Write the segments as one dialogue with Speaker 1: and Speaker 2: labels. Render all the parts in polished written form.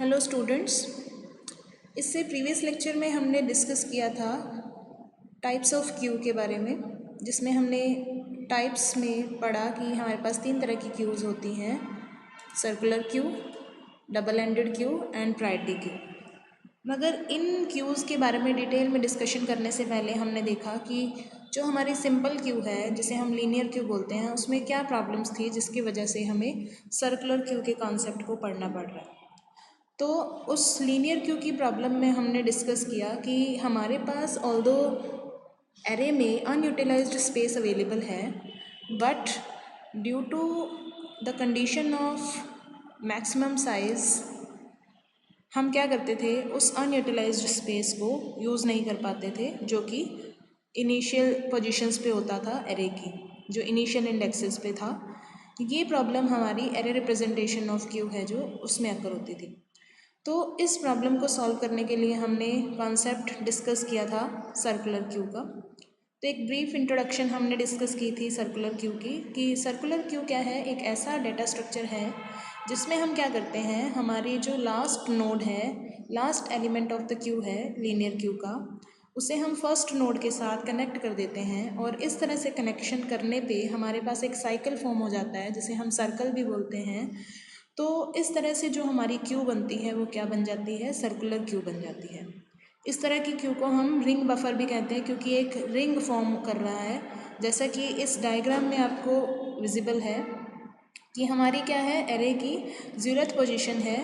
Speaker 1: Hello students. इससे previous lecture में हमने डिस्कस किया था टाइप्स ऑफ क्यू के बारे में, जिसमें हमने टाइप्स में पढ़ा कि हमारे पास 3 तरह की क्यूज़ होती हैं: circular queue, double ended queue and priority queue. मगर इन क्यूज़ के बारे में डिटेल में डिस्कशन करने से पहले हमने देखा कि जो हमारी सिंपल क्यू है, जिसे हम लीनियर क्यू बोलते हैं, उसमें क्या प्रॉब्लम्स थी जिसकी वजह से हमें सर्कुलर क्यू के कॉन्सेप्ट को पढ़ना पड़ रहा है। तो उस लीनियर क्यू की प्रॉब्लम में हमने डिस्कस किया कि हमारे पास ऑल्दो एरे में अनयूटिलाइज्ड स्पेस अवेलेबल है, but due to the condition of maximum size हम क्या करते थे, उस अनयूटिलाइज्ड स्पेस को यूज़ नहीं कर पाते थे, जो कि इनिशियल पोजीशंस पे होता था एरे की, जो इनिशियल इंडेक्सेस पे था। ये प्रॉब्लम हमारी एरे रिप्रेजेंटेशन ऑफ क्यू है जो उसमें अकर होती थी। तो इस प्रॉब्लम को सॉल्व करने के लिए हमने कॉन्सेप्ट डिस्कस किया था सर्कुलर क्यू का। तो एक ब्रीफ इंट्रोडक्शन हमने डिस्कस की थी सर्कुलर क्यू की, कि सर्कुलर क्यू क्या है। एक ऐसा डेटा स्ट्रक्चर है जिसमें हम क्या करते हैं, हमारी जो लास्ट नोड है, last element of the Q है लीनियर क्यू का, उसे हम फर्स्ट नोड के साथ कनेक्ट कर देते हैं। और इस तरह से कनेक्शन करने पे हमारे पास एक साइकिल फॉर्म हो जाता है, जिसे हम सर्कल भी बोलते हैं। तो इस तरह से जो हमारी क्यू बनती है वो क्या बन जाती है, सर्कुलर क्यू बन जाती है। इस तरह की क्यू को हम रिंग बफर भी कहते हैं, क्योंकि एक रिंग फॉर्म कर रहा है। जैसा कि इस डायग्राम में आपको विजिबल है कि हमारी क्या है, एरे की 0th पोजीशन है।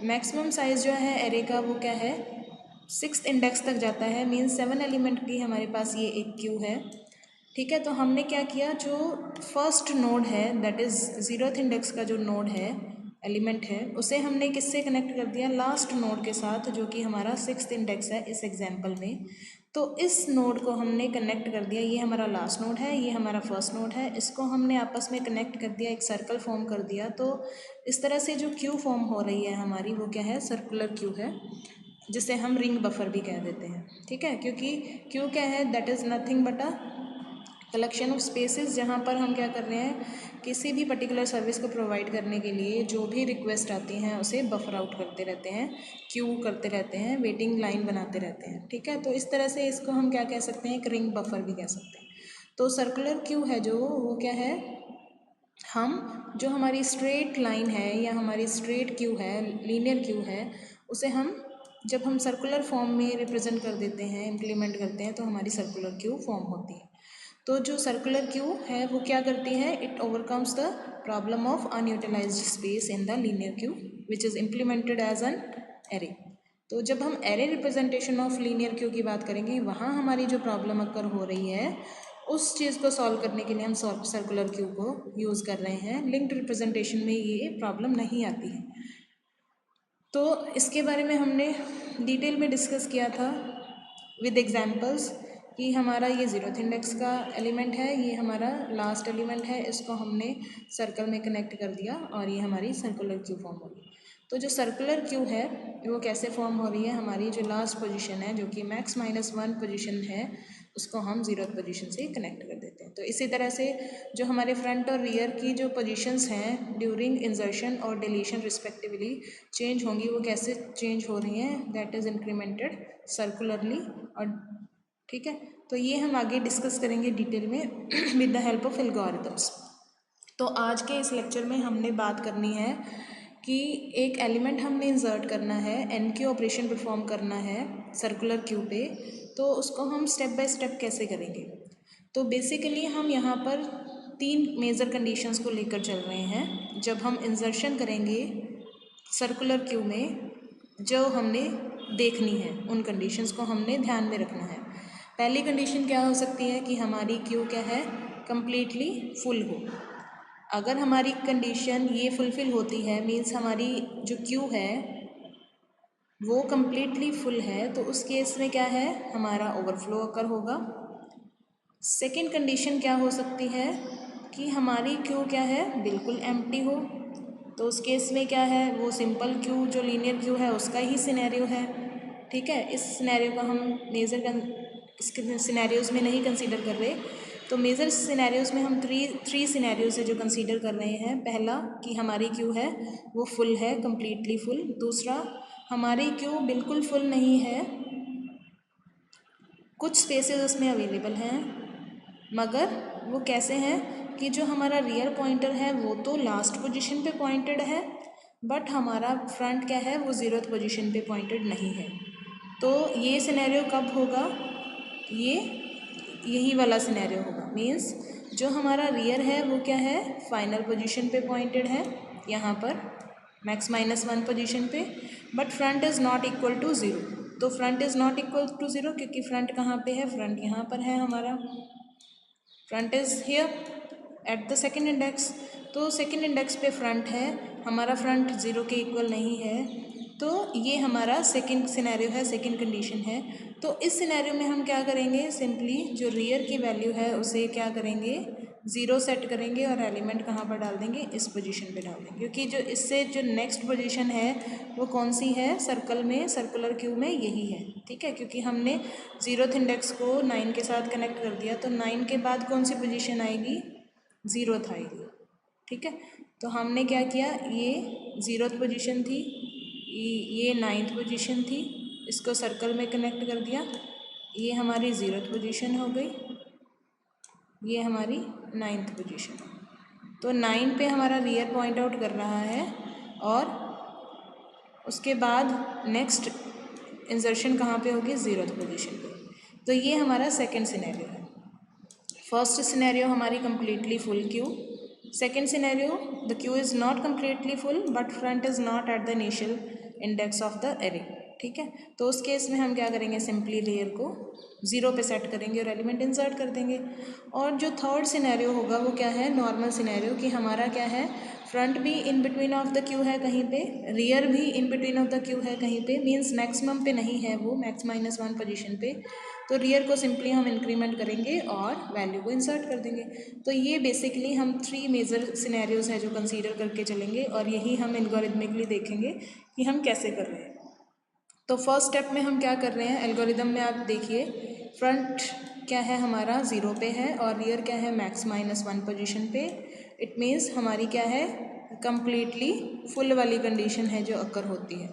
Speaker 1: मैक्सिमम साइज़ जो है एरे का वो क्या है, 6th इंडेक्स तक जाता है। मीन्स 7 एलिमेंट की हमारे पास ये एक क्यू है। ठीक है, तो हमने क्या किया, जो फर्स्ट नोड है दैट इज़ 0th इंडेक्स का जो नोड है, एलिमेंट है, उसे हमने किससे कनेक्ट कर दिया, लास्ट नोड के साथ, जो कि हमारा 6th इंडेक्स है इस एग्जाम्पल में। तो इस नोड को हमने कनेक्ट कर दिया, ये हमारा लास्ट नोड है, ये हमारा फर्स्ट नोड है, इसको हमने आपस में कनेक्ट कर दिया, एक सर्कल फॉर्म कर दिया। तो इस तरह से जो क्यू फॉर्म हो रही है हमारी, वो क्या है, सर्कुलर क्यू है, जिसे हम रिंग बफर भी कह देते हैं। ठीक है, क्योंकि क्यू क्या है, that is nothing but a collection of spaces, जहाँ पर हम क्या कर रहे हैं, किसी भी पर्टिकुलर सर्विस को प्रोवाइड करने के लिए जो भी रिक्वेस्ट आती हैं उसे बफर आउट करते रहते हैं, क्यू करते रहते हैं, वेटिंग लाइन बनाते रहते हैं। ठीक है, तो इस तरह से इसको हम क्या कह सकते हैं, एक रिंग बफर भी कह सकते हैं। तो सर्कुलर क्यू है जो, वो क्या है, हम जो हमारी स्ट्रेट लाइन है या हमारी स्ट्रेट क्यू है, लीनियर क्यू है, उसे हम जब हम सर्कुलर फॉर्म में रिप्रेजेंट कर देते हैं, इम्प्लीमेंट करते हैं, तो हमारी सर्कुलर क्यू फॉर्म होती है। तो जो सर्कुलर क्यू है वो क्या करती है, it overcomes the problem of unutilised space in the linear queue which is implemented as an array. तो जब हम array representation of linear queue की बात करेंगे, वहाँ हमारी जो प्रॉब्लम अकर हो रही है, उस चीज़ को सॉल्व करने के लिए हम सर्कुलर क्यू को यूज़ कर रहे हैं। लिंक्ड रिप्रेजेंटेशन में ये प्रॉब्लम नहीं आती है। तो इसके बारे में हमने डिटेल में डिस्कस किया था विद एग्जांपल्स, कि हमारा ये 0th इंडेक्स का एलिमेंट है, ये हमारा लास्ट एलिमेंट है, इसको हमने सर्कल में कनेक्ट कर दिया और ये हमारी सर्कुलर क्यू फॉर्म हो गई। तो जो सर्कुलर क्यू है वो कैसे फॉर्म हो रही है, हमारी जो लास्ट पोजीशन है, जो कि मैक्स -1 पोजीशन है, उसको हम 0th पोजीशन से कनेक्ट कर देते हैं। तो इसी तरह से जो हमारे फ्रंट और रियर की जो पोजीशंस हैं ड्यूरिंग इंसर्शन और डिलीशन रिस्पेक्टिवली चेंज होंगी, वो कैसे चेंज हो रही हैं, दैट इज़ इंक्रीमेंटेड सर्कुलरली। और ठीक है, तो ये हम आगे डिस्कस करेंगे डिटेल में with the help of algorithms. तो आज के इस लेक्चर में हमने बात करनी है कि एक एलिमेंट हमने इंसर्ट करना है, एन क्यू ऑपरेशन परफॉर्म करना है सर्कुलर क्यू पे, तो उसको हम स्टेप बाय स्टेप कैसे करेंगे। तो बेसिकली हम यहाँ पर 3 मेजर कंडीशंस को लेकर चल रहे हैं। जब हम इंसर्शन करेंगे सर्कुलर क्यू में, जो हमने देखनी है, उन कंडीशंस को हमने ध्यान में रखना है। पहली कंडीशन क्या हो सकती है कि हमारी क्यू क्या है, कंप्लीटली फुल हो। अगर हमारी कंडीशन ये फुलफ़िल होती है, मीन्स हमारी जो क्यू है वो कंप्लीटली फुल है, तो उस केस में क्या है, हमारा ओवरफ्लो अकर होगा। सेकंड कंडीशन क्या हो सकती है कि हमारी क्यू क्या है, बिल्कुल एम्प्टी हो, तो उस केस में क्या है, वो सिंपल क्यू जो लीनियर क्यू है उसका ही सिनेरियो है। ठीक है, इस सिनेरियो का हम इसके सिनेरियोज़ में नहीं कंसीडर कर रहे, तो मेजर सिनेरियोज में हम थ्री सिनेरियोज है जो कंसीडर कर रहे हैं। पहला कि हमारी क्यू है वो फुल है, कम्प्लीटली फुल। दूसरा, हमारी क्यू बिल्कुल फुल नहीं है, कुछ स्पेसेस उसमें अवेलेबल हैं, मगर वो कैसे हैं कि जो हमारा रियर पॉइंटर है वो तो लास्ट पोजीशन पे पॉइंटेड है, बट हमारा फ्रंट क्या है वो 0th पोजीशन पे पॉइंटेड नहीं है। तो ये सिनेरियो कब होगा, ये यही वाला सिनेरियो होगा। मीन्स जो हमारा रियर है वो क्या है, फाइनल पोजीशन पे पॉइंटेड है, यहाँ पर -1 पोजीशन पे, but front is not equal to 0। तो front is not equal to 0 क्योंकि फ्रंट कहाँ पे है, फ्रंट यहाँ पर है, हमारा front is here at the second index. तो सेकेंड इंडेक्स पे फ्रंट है, हमारा फ्रंट 0 के इक्वल नहीं है, तो ये हमारा सेकेंड सिनेरियो है, सेकेंड कंडीशन है। तो इस सिनेरियो में हम क्या करेंगे, सिंपली जो रियर की वैल्यू है उसे क्या करेंगे, 0 सेट करेंगे और एलिमेंट कहाँ पर डाल देंगे, इस पोजीशन पे डाल देंगे, क्योंकि जो इससे जो नेक्स्ट पोजीशन है वो कौन सी है, सर्कल में, सर्कुलर क्यू में यही है। ठीक है, क्योंकि हमने 0th इंडेक्स को 9 के साथ कनेक्ट कर दिया, तो 9 के बाद कौन सी पोजीशन आएगी, 0th आएगी। ठीक है, तो हमने क्या किया, ये 0th पोजीशन थी, ये 9th पोजीशन थी, इसको सर्कल में कनेक्ट कर दिया, ये हमारी 0th पोजीशन हो गई, ये हमारी 9th पोजीशन। तो 9 पे हमारा रियर पॉइंट आउट कर रहा है, और उसके बाद नेक्स्ट इंसर्शन कहाँ पे होगी, 0th पोजीशन पे। तो ये हमारा सेकंड सिनेरियो है। फर्स्ट सिनेरियो हमारी completely full Q, second scenario the Q is not completely full but front is not at the initial index of the array. ठीक है, तो उस केस में हम क्या करेंगे, सिंपली रियर को 0 पे सेट करेंगे और एलिमेंट इंसर्ट कर देंगे। और जो थर्ड सिनेरियो होगा वो क्या है, नॉर्मल सिनेरियो, कि हमारा क्या है, फ्रंट भी in between of the Q है कहीं पे, रियर भी in between of the Q है कहीं पे, मीन्स मैक्सिमम पे नहीं है वो, -1 पोजीशन पे। तो रियर को सिंपली हम इंक्रीमेंट करेंगे और वैल्यू को इंसर्ट कर देंगे। तो ये बेसिकली हम 3 मेजर सिनेरियोज हैं जो कंसीडर करके चलेंगे, और यही हम एल्गोरिथमिकली देखेंगे कि हम कैसे कर रहे हैं। तो फर्स्ट स्टेप में हम क्या कर रहे हैं, एल्गोरिदम में आप देखिए, फ्रंट क्या है हमारा 0 पे है और रियर क्या है -1 पोजीशन पे। इट मीन्स हमारी क्या है, कम्प्लीटली फुल वाली कंडीशन है जो अकर होती है।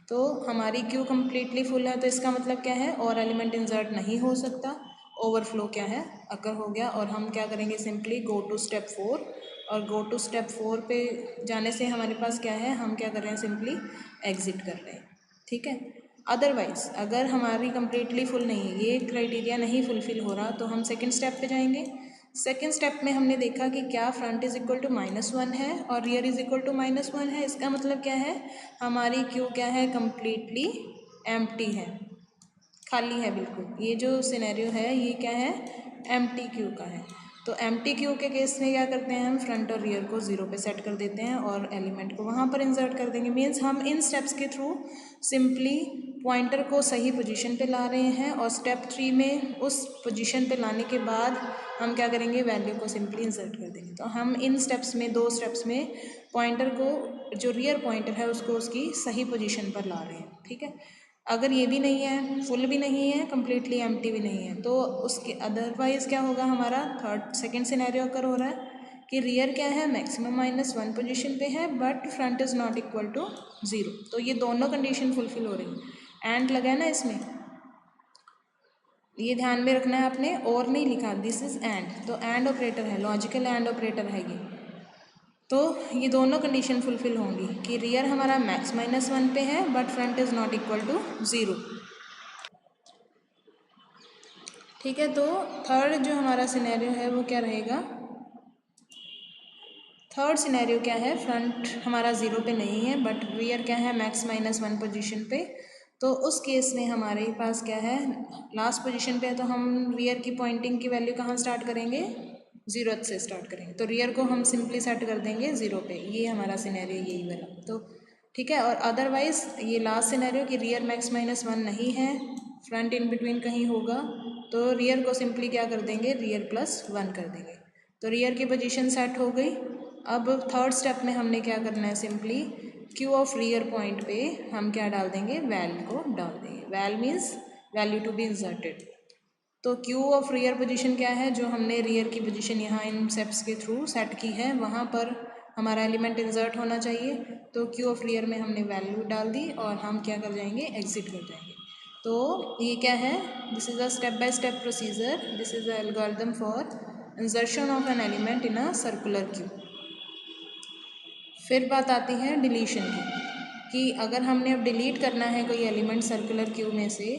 Speaker 1: तो हमारी क्यू कम्प्लीटली फुल है, तो इसका मतलब क्या है, और एलिमेंट इंसर्ट नहीं हो सकता, ओवरफ्लो क्या है, अकर हो गया। और हम क्या करेंगे, सिंपली गो टू स्टेप 4, और गो टू स्टेप 4 पे जाने से हमारे पास क्या है, हम क्या कर रहे हैं, सिंपली एग्जिट कर रहे हैं। ठीक है, अदरवाइज़ अगर हमारी कम्प्लीटली फुल नहीं है, ये क्राइटेरिया नहीं फुलफ़िल हो रहा, तो हम सेकंड स्टेप पे जाएंगे। सेकंड स्टेप में हमने देखा कि क्या फ्रंट इज़ इक्वल टू -1 है और रियर इज़ इक्वल टू -1 है। इसका मतलब क्या है, हमारी क्यू क्या है, कम्प्लीटली एम्प्टी है, खाली है बिल्कुल। ये जो सिनेरियो है ये क्या है, एम्प्टी क्यू का है। तो एम्प्टी क्यू के केस में क्या करते हैं, हम फ्रंट और रियर को 0 पे सेट कर देते हैं और एलिमेंट को वहाँ पर इंसर्ट कर देंगे। मीन्स हम इन स्टेप्स के थ्रू सिंपली पॉइंटर को सही पोजीशन पे ला रहे हैं, और स्टेप 3 में उस पोजीशन पे लाने के बाद हम क्या करेंगे, वैल्यू को सिंपली इंसर्ट कर देंगे। तो हम इन स्टेप्स में, 2 स्टेप्स में पॉइंटर को, जो रियर पॉइंटर है उसको उसकी सही पोजीशन पर ला रहे हैं। ठीक है, अगर ये भी नहीं है, फुल भी नहीं है, कम्प्लीटली एम्प्टी भी नहीं है, तो उसके अदरवाइज़ क्या होगा, हमारा सेकंड सिनेरियो अकर हो रहा है कि रियर क्या है, -1 पोजीशन पे है but front is not equal to 0। तो ये दोनों कंडीशन फुलफिल हो रही है। एंड लगा है ना इसमें, ये ध्यान में रखना है आपने, और नहीं लिखा, दिस इज़ एंड, तो एंड ऑपरेटर है, लॉजिकल एंड ऑपरेटर है ये। तो ये दोनों कंडीशन फुलफिल होंगी कि रियर हमारा -1 पे है but front is not equal to 0। ठीक है, तो थर्ड जो हमारा सिनेरियो है वो क्या रहेगा, थर्ड सिनेरियो क्या है, फ्रंट हमारा 0 पे नहीं है बट रियर क्या है, -1 पोजीशन पे। तो उस केस में हमारे पास क्या है, लास्ट पोजीशन पे है, तो हम रियर की पॉइंटिंग की वैल्यू कहाँ स्टार्ट करेंगे, 0th से स्टार्ट करेंगे। तो रियर को हम सिंपली सेट कर देंगे 0 पे, ये हमारा सिनेरियो यही वाला। तो ठीक है, और अदरवाइज़ ये लास्ट सिनेरियो कि रियर -1 नहीं है, फ्रंट इन बिटवीन कहीं होगा, तो रियर को सिंपली क्या कर देंगे, रियर +1 कर देंगे। तो रियर की पोजीशन सेट हो गई। अब थर्ड स्टेप में हमने क्या करना है, simply queue of rear point पे हम क्या डाल देंगे, वैल को डाल देंगे। Val means value to be inserted. तो क्यू ऑफ रियर पोजीशन क्या है, जो हमने रियर की पोजीशन यहाँ इन स्टेप्स के थ्रू सेट की है वहाँ पर हमारा एलिमेंट इंसर्ट होना चाहिए। तो क्यू ऑफ रियर में हमने वैल्यू डाल दी और हम क्या कर जाएंगे, एग्जिट कर जाएंगे। तो ये क्या है, this is a step by step procedure, this is a algorithm for insertion of an element in a circular Q. फिर बात आती है डिलीशन की, कि अगर हमने अब डिलीट करना है कोई एलिमेंट सर्कुलर क्यू में से,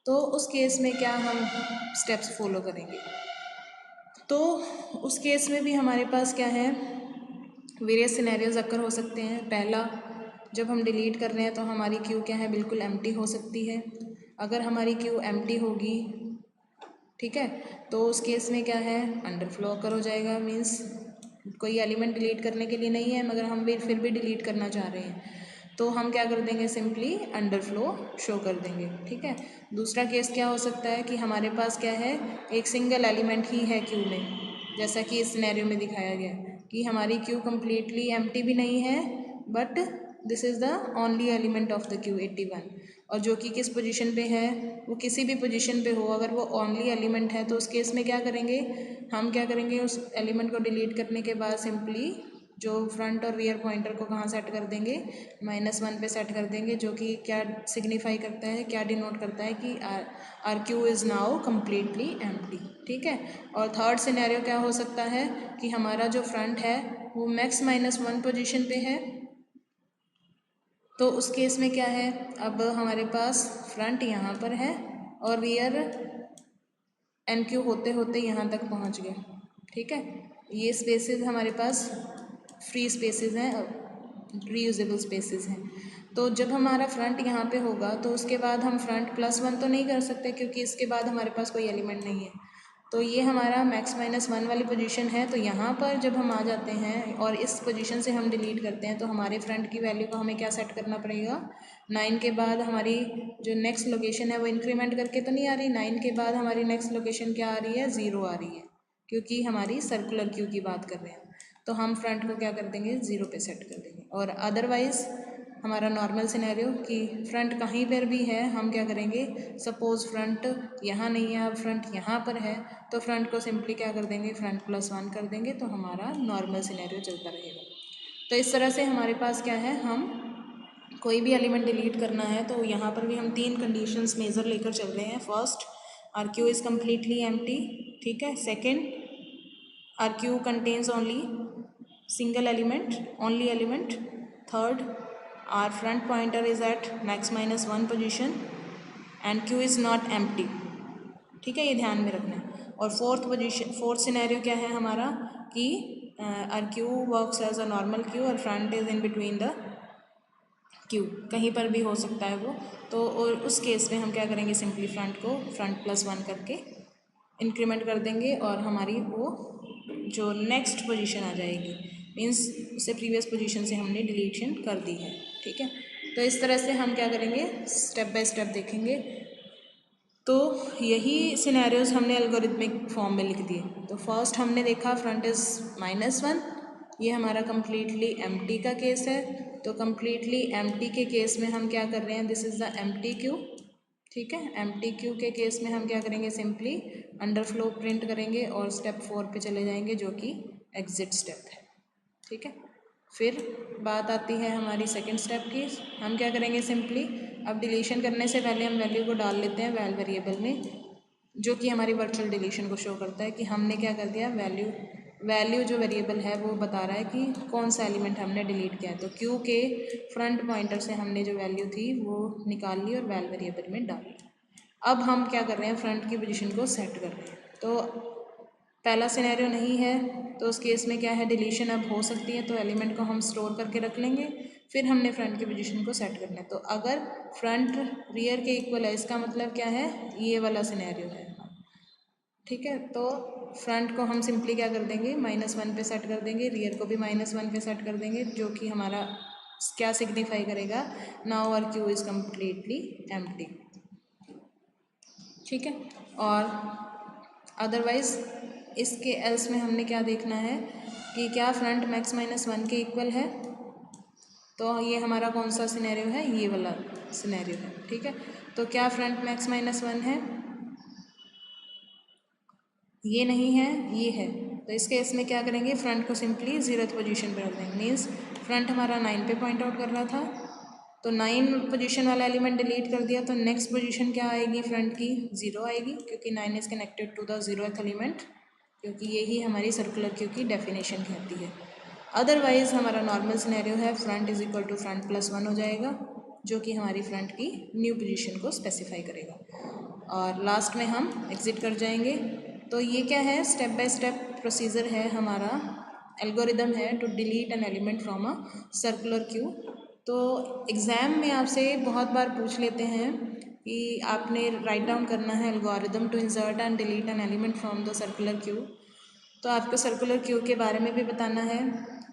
Speaker 1: तो उस केस में क्या हम स्टेप्स फॉलो करेंगे। तो उस केस में भी हमारे पास क्या है, वेरियस सिनेरियोज अक्कर हो सकते हैं। पहला, जब हम डिलीट कर रहे हैं तो हमारी क्यू क्या है, बिल्कुल एम्प्टी हो सकती है। अगर हमारी क्यू एम्प्टी होगी, ठीक है, तो उस केस में क्या है, अंडरफ्लो अक्कर हो जाएगा। मीन्स कोई एलिमेंट डिलीट करने के लिए नहीं है मगर हम भी फिर भी डिलीट करना चाह रहे हैं, तो हम क्या कर देंगे, सिंपली अंडरफ्लो शो कर देंगे। ठीक है। दूसरा केस क्या हो सकता है कि हमारे पास क्या है, एक सिंगल एलिमेंट ही है क्यू में, जैसा कि इस सिनेरियो में दिखाया गया कि हमारी क्यू कम्प्लीटली एम्प्टी भी नहीं है, but this is the only element of the Q 81, और जो कि किस पोजीशन पे है, वो किसी भी पोजीशन पे हो, अगर वो ओनली एलिमेंट है तो उस केस में क्या करेंगे, हम क्या करेंगे, उस एलिमेंट को डिलीट करने के बाद सिंपली जो फ्रंट और रियर पॉइंटर को कहाँ सेट कर देंगे, -1 पे सेट कर देंगे, जो कि क्या सिग्निफाई करता है, क्या डिनोट करता है कि our queue is now completely empty. ठीक है। और थर्ड सिनेरियो क्या हो सकता है कि हमारा जो फ्रंट है वो मैक्स -1 पोजीशन पे है, तो उस केस में क्या है, अब हमारे पास फ्रंट यहाँ पर है और रियर एन क्यू होते होते यहाँ तक पहुँच गए। ठीक है। ये स्पेसेस हमारे पास फ्री स्पेसेस हैं, रीयूजेबल स्पेसेस हैं। तो जब हमारा फ्रंट यहाँ पे होगा तो उसके बाद हम फ्रंट +1 तो नहीं कर सकते, क्योंकि इसके बाद हमारे पास कोई एलिमेंट नहीं है। तो ये हमारा मैक्स -1 वाली पोजीशन है। तो यहाँ पर जब हम आ जाते हैं और इस पोजीशन से हम डिलीट करते हैं, तो हमारे फ्रंट की वैल्यू को हमें क्या सेट करना पड़ेगा, 9 के बाद हमारी जो नेक्स्ट लोकेशन है वो इंक्रीमेंट करके तो नहीं आ रही, 9 के बाद हमारी नेक्स्ट लोकेशन क्या आ रही है, 0 आ रही है, क्योंकि हमारी सर्कुलर क्यू की बात कर रहे हैं। तो हम फ्रंट को क्या कर देंगे, 0 पे सेट कर देंगे। और अदरवाइज़ हमारा नॉर्मल सिनेरियो कि फ्रंट कहीं पर भी है, हम क्या करेंगे, सपोज़ फ्रंट यहाँ नहीं है, अब फ्रंट यहाँ पर है, तो फ्रंट को सिंपली क्या कर देंगे, फ्रंट +1 कर देंगे, तो हमारा नॉर्मल सिनेरियो चलता रहेगा। तो इस तरह से हमारे पास क्या है, हम कोई भी एलिमेंट डिलीट करना है तो यहाँ पर भी हम 3 कंडीशंस मेजर लेकर चल रहे हैं। First, our queue is completely empty. ठीक है। Second, our queue contains only single element, only element. Third, our front pointer is at max -1 position and q is not empty. ठीक है, ये ध्यान में रखना है। और फोर्थ सिनेरियो क्या है हमारा, कि our queue works as a normal queue और front is in between the queue, कहीं पर भी हो सकता है वो। तो और उस केस में हम क्या करेंगे, सिंपली फ्रंट को फ्रंट +1 करके इंक्रीमेंट कर देंगे और हमारी वो जो नेक्स्ट पोजीशन आ जाएगी, मीन्स उससे प्रीवियस पोजीशन से हमने डिलीशन कर दी है। ठीक है। तो इस तरह से हम क्या करेंगे, स्टेप बाय स्टेप देखेंगे। तो यही सिनेरियोज हमने एल्गोरिथमिक फॉर्म में लिख दिए। तो फर्स्ट हमने देखा फ्रंट इज़ -1, ये हमारा कम्प्लीटली एम्प्टी का केस है। तो कम्प्लीटली एम्प्टी के केस में हम क्या कर रहे हैं, this is the empty Q. ठीक है। एम्प्टी क्यू के केस में हम क्या करेंगे, सिंपली अंडरफ्लो प्रिंट करेंगे और स्टेप 4 पे चले जाएंगे, जो कि एग्जिट स्टेप है। ठीक है। फिर बात आती है हमारी सेकंड स्टेप की। हम क्या करेंगे, सिंपली अब डिलीशन करने से पहले हम वैल्यू को डाल लेते हैं वैल वेरिएबल में, जो कि हमारी वर्चुअल डिलीशन को शो करता है कि हमने क्या कर दिया, वैल्यू जो वेरिएबल है वो बता रहा है कि कौन सा एलिमेंट हमने डिलीट किया है। तो क्यू के फ्रंट पॉइंटर से हमने जो वैल्यू थी वो निकाल ली और वैल वेरिएबल में डाल ली। अब हम क्या कर रहे हैं, फ्रंट की पोजीशन को सेट कर रहे हैं। तो पहला सिनेरियो नहीं है, तो उस केस में क्या है, डिलीशन अब हो सकती है, तो एलिमेंट को हम स्टोर करके रख लेंगे। फिर हमने फ्रंट की पोजीशन को सेट करना है। तो अगर फ्रंट रियर के इक्वल है, इसका मतलब क्या है, ये वाला सिनेरियो है। ठीक है। तो फ्रंट को हम सिंपली क्या कर देंगे, -1 पे सेट कर देंगे, रियर को भी -1 पे सेट कर देंगे, जो कि हमारा क्या सिग्निफाई करेगा, now our queue is completely empty. ठीक है। और अदरवाइज़ इसके एल्स में हमने क्या देखना है कि क्या फ्रंट मैक्स -1 के इक्वल है। तो ये हमारा कौन सा सिनेरियो है, ये वाला सिनेरियो है। ठीक है। तो क्या फ्रंट मैक्स -1 है, ये नहीं है, ये है, तो इस केस में क्या करेंगे, फ्रंट को सिंपली 0th पोजीशन पे रख देंगे। मीन्स फ्रंट हमारा 9 पे पॉइंट आउट कर रहा था, तो 9 पोजीशन वाला एलिमेंट डिलीट कर दिया, तो नेक्स्ट पोजीशन क्या आएगी फ्रंट की, 0 आएगी, क्योंकि 9 is connected to the 0th element, क्योंकि यही हमारी सर्कुलर क्यू की डेफिनेशन कहती है। अदरवाइज़ हमारा नॉर्मल सिनेरियो है front is equal to front plus 1 हो जाएगा, जो कि हमारी फ्रंट की न्यू पोजीशन को स्पेसिफाई करेगा, और लास्ट में हम एग्ज़िट कर जाएंगे। तो ये क्या है, स्टेप बाय स्टेप प्रोसीजर है हमारा, एल्गोरिदम है to delete an element from a circular queue. तो एग्ज़ाम में आपसे बहुत बार पूछ लेते हैं कि आपने राइट डाउन करना है algorithm to insert and delete an element from the circular queue. तो आपको सर्कुलर क्यू के बारे में भी बताना है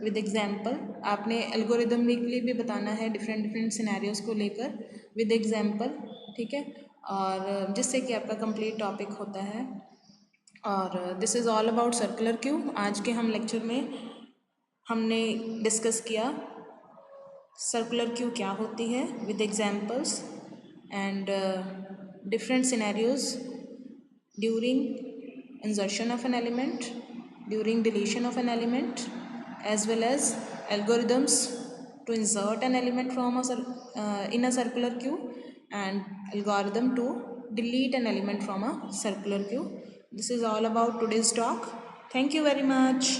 Speaker 1: विद एग्जांपल, आपने एल्गोरिदमिकली भी बताना है डिफरेंट डिफरेंट सिनेरियोज़ को लेकर विद एग्जांपल, ठीक है, और जिससे कि आपका कंप्लीट टॉपिक होता है। और this is all about circular queue. आज के हम लेक्चर में हमने डिस्कस किया सर्कुलर क्यू क्या होती है with examples and different scenarios during insertion of an element, during deletion of an element, as well as algorithms to insert an element from in a circular queue, and algorithm to delete an element from a circular queue. This is all about today's talk. Thank you very much.